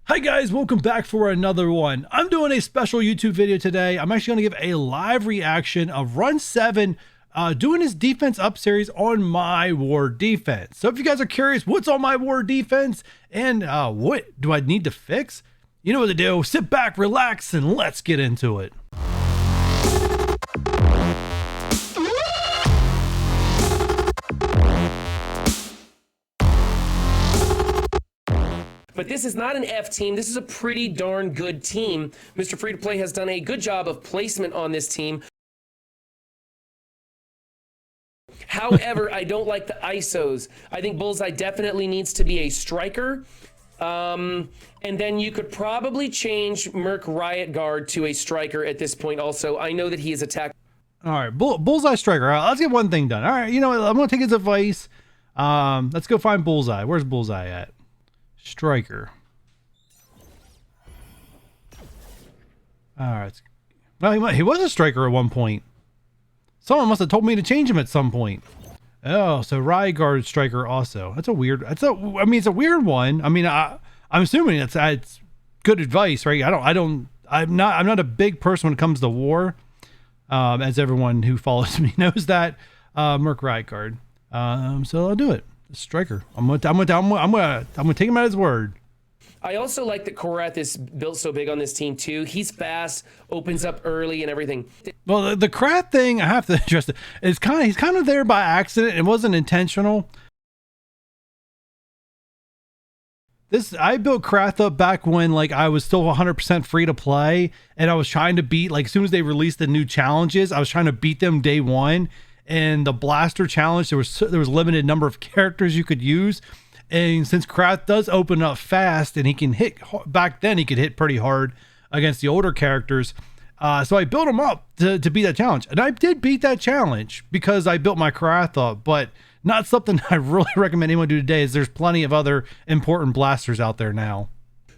Hi guys, welcome back for another one. I'm doing a special YouTube video today. I'm actually going to give a live reaction of Run 7 doing his defense up series on my war defense. So if you guys are curious what's on my war defense and what do I need to fix, you know what to do. Sit back, relax, and let's get into it. But this is not an F team. This is a pretty darn good team. Mr. Free to Play has done a good job of placement on this team. However, I don't like the ISOs. I think Bullseye definitely needs to be a striker. And then you could probably change Merc Riot Guard to a striker at this point also. I know that he is attacked. All right, Bullseye striker. All right, let's get one thing done. All right, you know what? I'm going to take his advice. Let's go find Bullseye. Where's Bullseye at? Striker. All right. Well, he was a striker at one point. Someone must have told me to change him at some point. Oh, so Riot Guard striker also. That's a weird. It's a weird one. I mean, I'm assuming it's good advice, right? I'm not a big person when it comes to war. As everyone who follows me knows that. Merc Riot Guard. So I'll do it. Striker. I'm gonna take him at his word. I also like that Korath is built so big on this team too. He's fast, opens up early and everything. Well, the Krath thing, I have to address it. He's kind of there by accident. It wasn't intentional. I built Krath up back when like I was still 100% free to play, and I was trying to beat, like, as soon as they released the new challenges, I was trying to beat them day one. And the blaster challenge, there was limited number of characters you could use, and since Krath does open up fast and he can hit, back then he could hit pretty hard against the older characters, so I built him up to beat that challenge, and I did beat that challenge because I built my Krath up. But not something I really recommend anyone do today, as there's plenty of other important blasters out there now.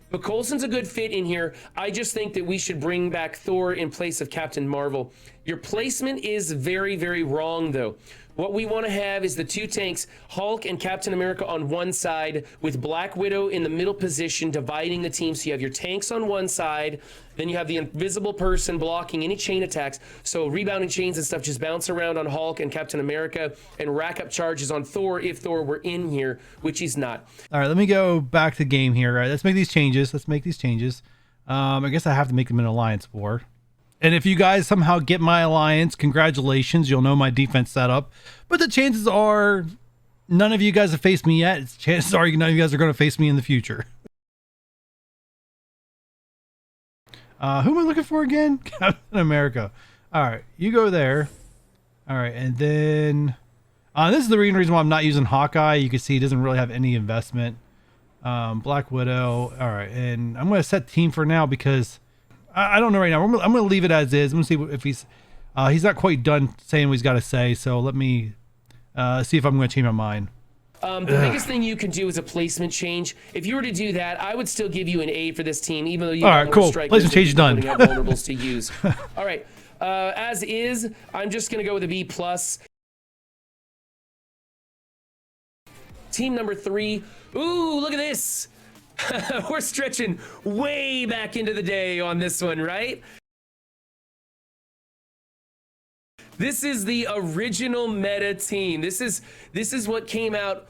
But Coulson's a good fit in here. I just think that we should bring back Thor in place of Captain Marvel. Your placement is very, very wrong, though. What we want to have is the two tanks, Hulk and Captain America on one side, with Black Widow in the middle position, dividing the team. So you have your tanks on one side, then you have the invisible person blocking any chain attacks. So rebounding chains and stuff just bounce around on Hulk and Captain America and rack up charges on Thor if Thor were in here, which he's not. All right, let me go back to game here. All right, let's make these changes. I guess I have to make them an alliance war. And if you guys somehow get my alliance, congratulations, you'll know my defense setup. But the chances are none of you guys have faced me yet. Chances are none of you guys are going to face me in the future. Who am I looking for again? Captain America. All right, you go there. All right, and then this is the reason why I'm not using Hawkeye. You can see he doesn't really have any investment. Black Widow. All right, and I'm going to set team for now because I don't know right now. I'm going to leave it as is. I'm going to see if he's not quite done saying what he's got to say. So let me see if I'm going to change my mind. The biggest thing you can do is a placement change. If you were to do that, I would still give you an A for this team, even though you have more strikers. Placement change done. Vulnerables to use. All right. As is, I'm just going to go with a B+. Team number 3. Ooh, look at this. We're stretching way back into the day on this one, right? This is the original meta team. This is what came out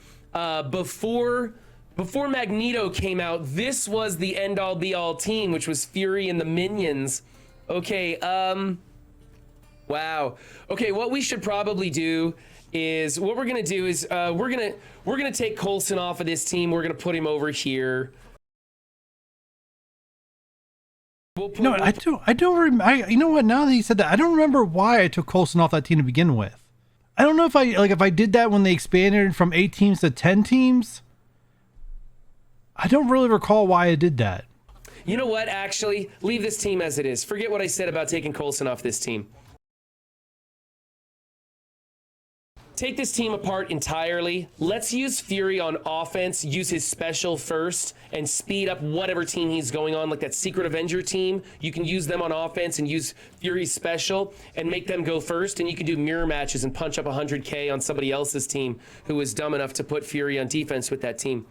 before Magneto came out. This was the end all be all team, which was Fury and the Minions. Okay, wow. Okay, what we should probably do is we're gonna take Coulson off of this team. We're gonna put him over here. I don't remember. You know what? Now that you said that, I don't remember why I took Coulson off that team to begin with. I don't know if I did that when they expanded from 8 teams to 10 teams. I don't really recall why I did that. You know what? Actually, leave this team as it is. Forget what I said about taking Coulson off this team. Take this team apart entirely. Let's use Fury on offense, use his special first, and speed up whatever team he's going on, like that Secret Avenger team. You can use them on offense and use Fury's special and make them go first, and you can do mirror matches and punch up 100K on somebody else's team who was dumb enough to put Fury on defense with that team.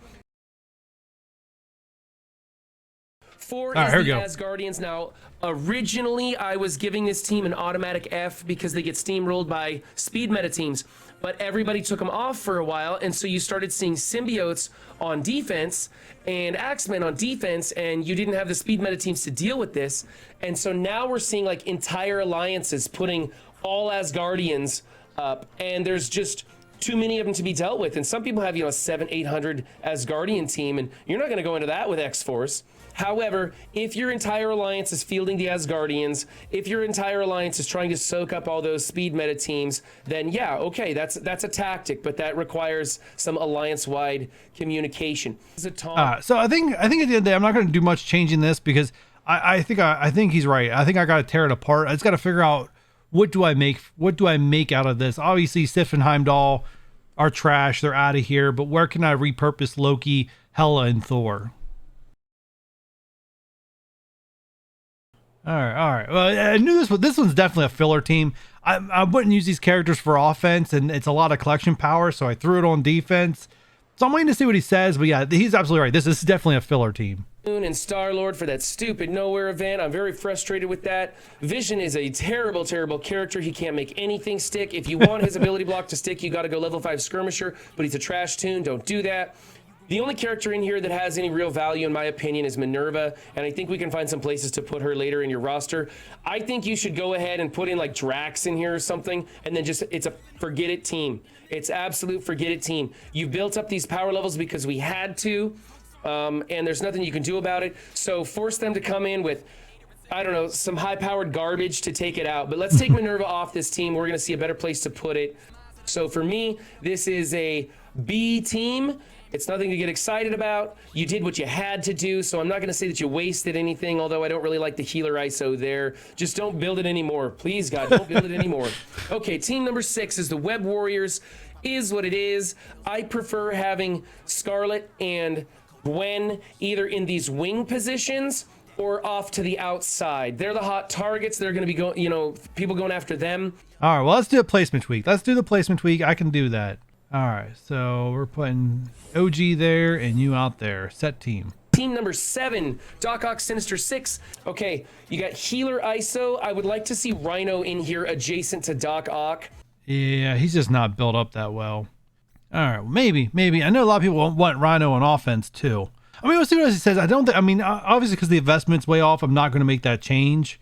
4 All right, is here we the go. Asgardians. Now, originally I was giving this team an automatic F because they get steamrolled by speed meta teams, but everybody took them off for a while, and so you started seeing symbiotes on defense and Axemen on defense, and you didn't have the speed meta teams to deal with this. And so now we're seeing like entire alliances putting all Asgardians up, and there's just too many of them to be dealt with. And some people have, a 700-800 Asgardian team, and you're not going to go into that with X-Force. However, if your entire alliance is fielding the Asgardians, if your entire alliance is trying to soak up all those speed meta teams, then yeah, okay, that's a tactic, but that requires some alliance-wide communication. So I think at the end of the day, I'm not going to do much changing this because I think he's right. I think I got to tear it apart. I just got to figure out what do I make out of this. Obviously, Sif and Heimdall are trash. They're out of here. But where can I repurpose Loki, Hela, and Thor? All right. Well, I knew this one's definitely a filler team. I wouldn't use these characters for offense, and it's a lot of collection power, so I threw it on defense. So I'm waiting to see what he says, but yeah, he's absolutely right. This is definitely a filler team. And Star-Lord for that stupid Nowhere event. I'm very frustrated with that. Vision is a terrible, terrible character. He can't make anything stick. If you want his ability block to stick, you got to go level 5 Skirmisher, but he's a trash toon. Don't do that. The only character in here that has any real value, in my opinion, is Minerva, and I think we can find some places to put her later in your roster. I think you should go ahead and put in like Drax in here or something, and then it's a forget it team. It's absolute forget it team. You built up these power levels because we had to, and there's nothing you can do about it. So force them to come in with, I don't know, some high-powered garbage to take it out. But let's take Minerva off this team. We're going to see a better place to put it. So for me, this is a B team. It's nothing to get excited about. You did what you had to do, so I'm not going to say that you wasted anything, although I don't really like the healer ISO there. Just don't build it anymore. Please, God, don't build it anymore. Okay, team number 6 is the Web Warriors. Is what it is. I prefer having Scarlet and Gwen either in these wing positions or off to the outside. They're the hot targets. They're going to be going, people going after them. All right, well, let's do a placement tweak. Let's do the placement tweak. I can do that. All right, so we're putting OG there and you out there. Set team. Team number 7, Doc Ock Sinister 6. Okay, you got healer ISO. I would like to see Rhino in here adjacent to Doc Ock. Yeah, he's just not built up that well. All right, maybe. I know a lot of people want Rhino on offense too. I mean, we'll see what he says. Obviously because the investment's way off, I'm not going to make that change.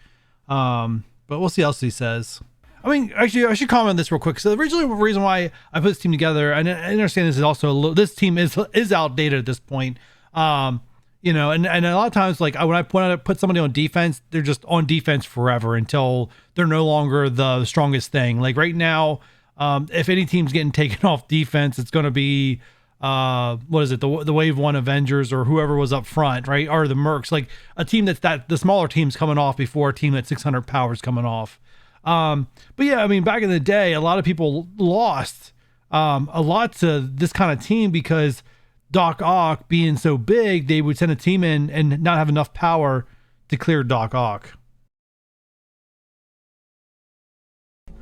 But we'll see how else he says. I mean, actually, I should comment on this real quick. So the original reason why I put this team together, and I understand this is also this team is outdated at this point. And a lot of times, like when I put somebody on defense, they're just on defense forever until they're no longer the strongest thing. Like right now, if any team's getting taken off defense, it's going to be what is it? The Wave 1 Avengers or whoever was up front, right? Or the Mercs, like a team the smaller team's coming off before a team that's 600 powers coming off. But yeah, I mean, back in the day, a lot of people lost a lot to this kind of team because Doc Ock being so big, they would send a team in and not have enough power to clear Doc Ock.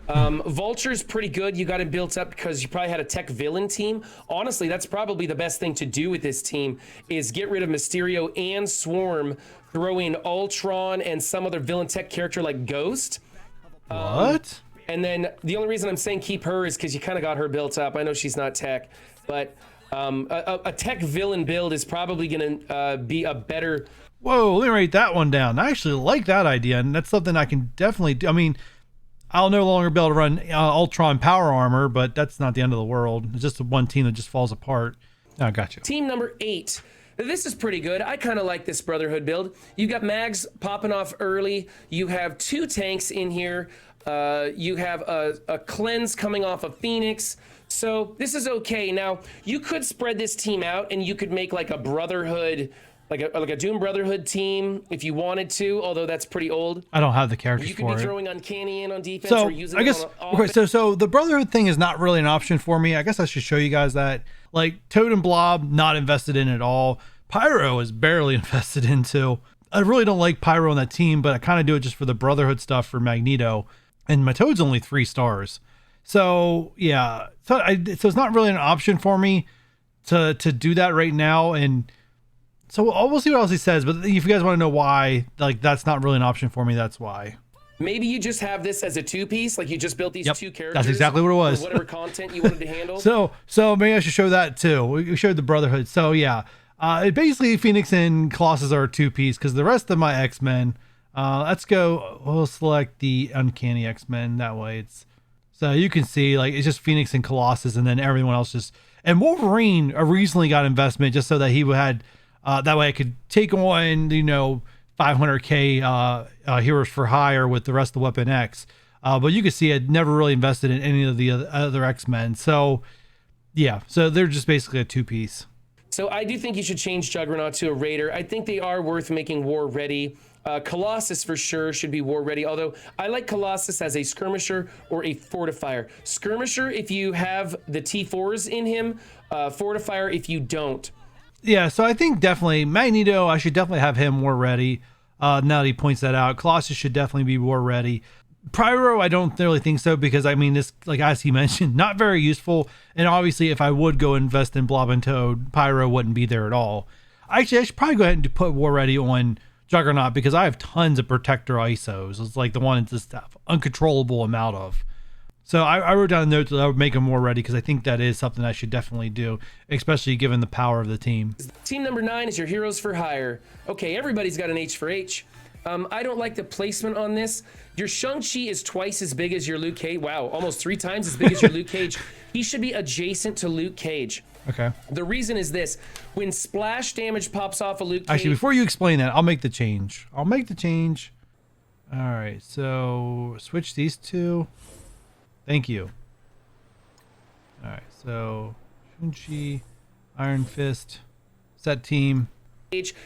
Vulture's pretty good. You got him built up because you probably had a tech villain team. Honestly, that's probably the best thing to do with this team is get rid of Mysterio and Swarm, throw in Ultron and some other villain tech character like Ghost. What? And then the only reason I'm saying keep her is because you kind of got her built up. I know she's not tech, but a tech villain build is probably going to be a better... Whoa, let me write that one down. I actually like that idea, and that's something I can definitely do. I mean, I'll no longer be able to run Ultron Power Armor, but that's not the end of the world. It's just one team that just falls apart. I got you. Team number 8. This is pretty good. I kind of like this Brotherhood build. You've got Mags popping off early. You have 2 tanks in here. You have a cleanse coming off of Phoenix. So this is okay. Now, you could spread this team out and you could make like a Brotherhood, like a Doom Brotherhood team if you wanted to, although that's pretty old. I don't have the characters for it. You could be throwing Uncanny in on defense so, or using I guess, it on okay, so the Brotherhood thing is not really an option for me. I guess I should show you guys that. Like, Toad and Blob, not invested in at all. Pyro is barely invested into. I really don't like Pyro on that team, but I kind of do it just for the Brotherhood stuff for Magneto. And my Toad's only 3 stars. So, yeah. So it's not really an option for me to do that right now. And So we'll see what else he says. But if you guys want to know why, like, that's not really an option for me, that's why. Maybe you just have this as a two-piece, like you just built these two characters. That's exactly what it was. Whatever content you wanted to handle. So maybe I should show that too. We showed the Brotherhood. So yeah, basically Phoenix and Colossus are a two-piece because the rest of my X-Men. Let's go. We'll select the Uncanny X-Men. That way it's so you can see like it's just Phoenix and Colossus, and then everyone else just. And Wolverine recently got investment just so that he had that way I could take on 500k Heroes for Hire with the rest of the Weapon X. But you can see I'd never really invested in any of the other X-Men. So yeah, so they're just basically a two-piece. So I do think you should change Juggernaut to a Raider. I think they are worth making war ready. Colossus for sure should be war ready, although I like Colossus as a skirmisher or a fortifier. Skirmisher if you have the T4s in him, fortifier if you don't. Yeah, so I think definitely Magneto, I should definitely have him war ready. Now that he points that out, Colossus should definitely be war ready. Pyro, I don't really think so because I mean this, like as he mentioned, not very useful. And obviously, if I would go invest in Blob and Toad, Pyro wouldn't be there at all. Actually, I should probably go ahead and put war ready on Juggernaut because I have tons of Protector ISOs. It's like the one that's just uncontrollable amount of. So I wrote down a note that I would make him more ready because I think that is something I should definitely do, especially given the power of the team. Team number 9 is your Heroes for Hire. Okay, everybody's got an H for H. I don't like the placement on this. Your Shang-Chi is twice as big as your Luke Cage. Wow, almost 3 times as big as your Luke Cage. He should be adjacent to Luke Cage. Okay. The reason is this. When splash damage pops off a Luke Cage... Actually, before you explain that, I'll make the change. All right, so switch these two. Thank you. All right, so Shang-Chi, Iron Fist, set team.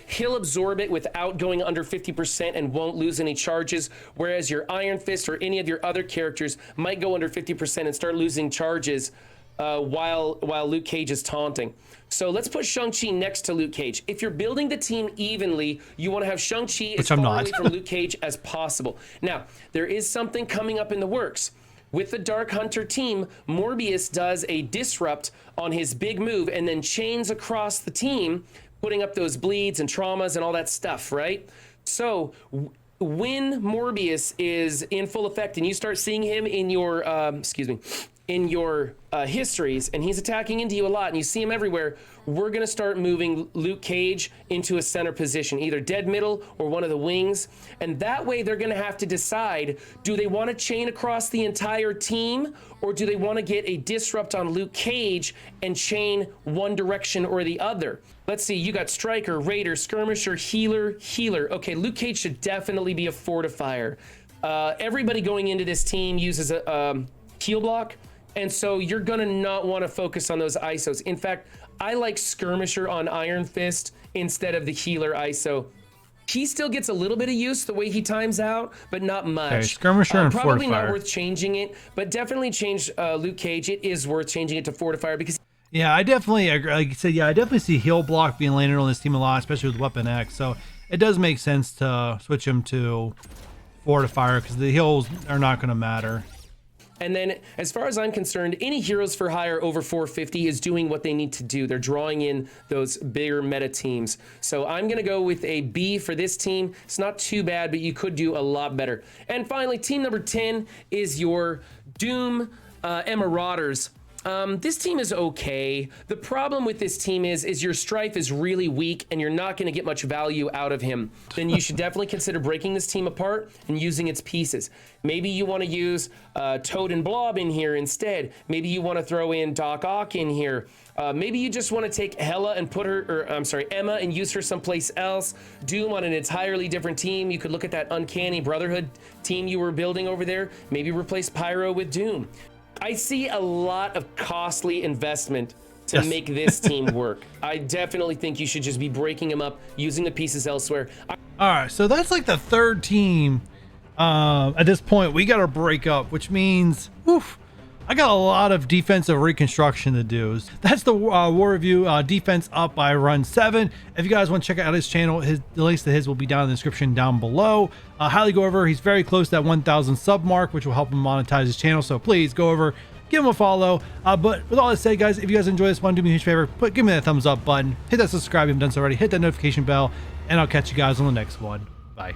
He'll absorb it without going under 50% and won't lose any charges, whereas your Iron Fist or any of your other characters might go under 50% and start losing charges while Luke Cage is taunting. So let's put Shang-Chi next to Luke Cage. If you're building the team evenly, you want to have Shang-Chi as far away from Luke Cage as possible. Now, there is something coming up in the works. With the Dark Hunter team, Morbius does a disrupt on his big move and then chains across the team, putting up those bleeds and traumas and all that stuff, right? So when Morbius is in full effect and you start seeing him in your, in your histories, and he's attacking into you a lot and you see him everywhere, we're going to start moving Luke Cage into a center position, either dead middle or one of the wings. And that way they're going to have to decide, do they want to chain across the entire team, or do they want to get a disrupt on Luke Cage and chain one direction or the other? Let's see, you got Striker, Raider, Skirmisher, Healer. Okay, Luke Cage should definitely be a fortifier. Everybody going into this team uses a heal block, and so you're gonna not want to focus on those ISOs. In fact, I like Skirmisher on Iron Fist instead of the Healer ISO. He still gets a little bit of use the way he times out, but not much. Okay, Skirmisher and probably Fortifier. Not worth changing it, but definitely change Luke Cage. It is worth changing it to Fortifier because... Yeah, I definitely agree. Like I said, yeah, I definitely see heal block being landed on this team a lot, especially with Weapon X. So it does make sense to switch him to Fortifier because the heals are not going to matter. And then, as far as I'm concerned, any Heroes for Hire over 450 is doing what they need to do. They're drawing in those bigger meta teams. So I'm going to go with a B for this team. It's not too bad, but you could do a lot better. And finally, team number 10 is your Doom Marauders. This team is okay. The problem with this team is your Strife is really weak and you're not going to get much value out of him. Then you should definitely consider breaking this team apart and using its pieces. Maybe you want to use Toad and Blob in here instead. Maybe you want to throw in Doc Ock in here. Maybe you just want to take Hela and put her, or I'm sorry, Emma, and use her someplace else. Doom on an entirely different team. You could look at that Uncanny Brotherhood team you were building over there. Maybe replace Pyro with Doom. I see a lot of costly investment to make this team work. I definitely think you should just be breaking them up, using the pieces elsewhere. All right, so that's like the third team. At this point, we got to break up, which means, oof, I got a lot of defensive reconstruction to do. That's the War Review defense up by Run 7. If you guys want to check out his channel, the links to his will be down in the description down below. Highly go over. He's very close to that 1,000 sub mark, which will help him monetize his channel. So please go over, give him a follow. But with all that said, guys, if you guys enjoy this one, do me a huge favor, give me that thumbs up button, hit that subscribe if you haven't done so already, hit that notification bell, and I'll catch you guys on the next one. Bye.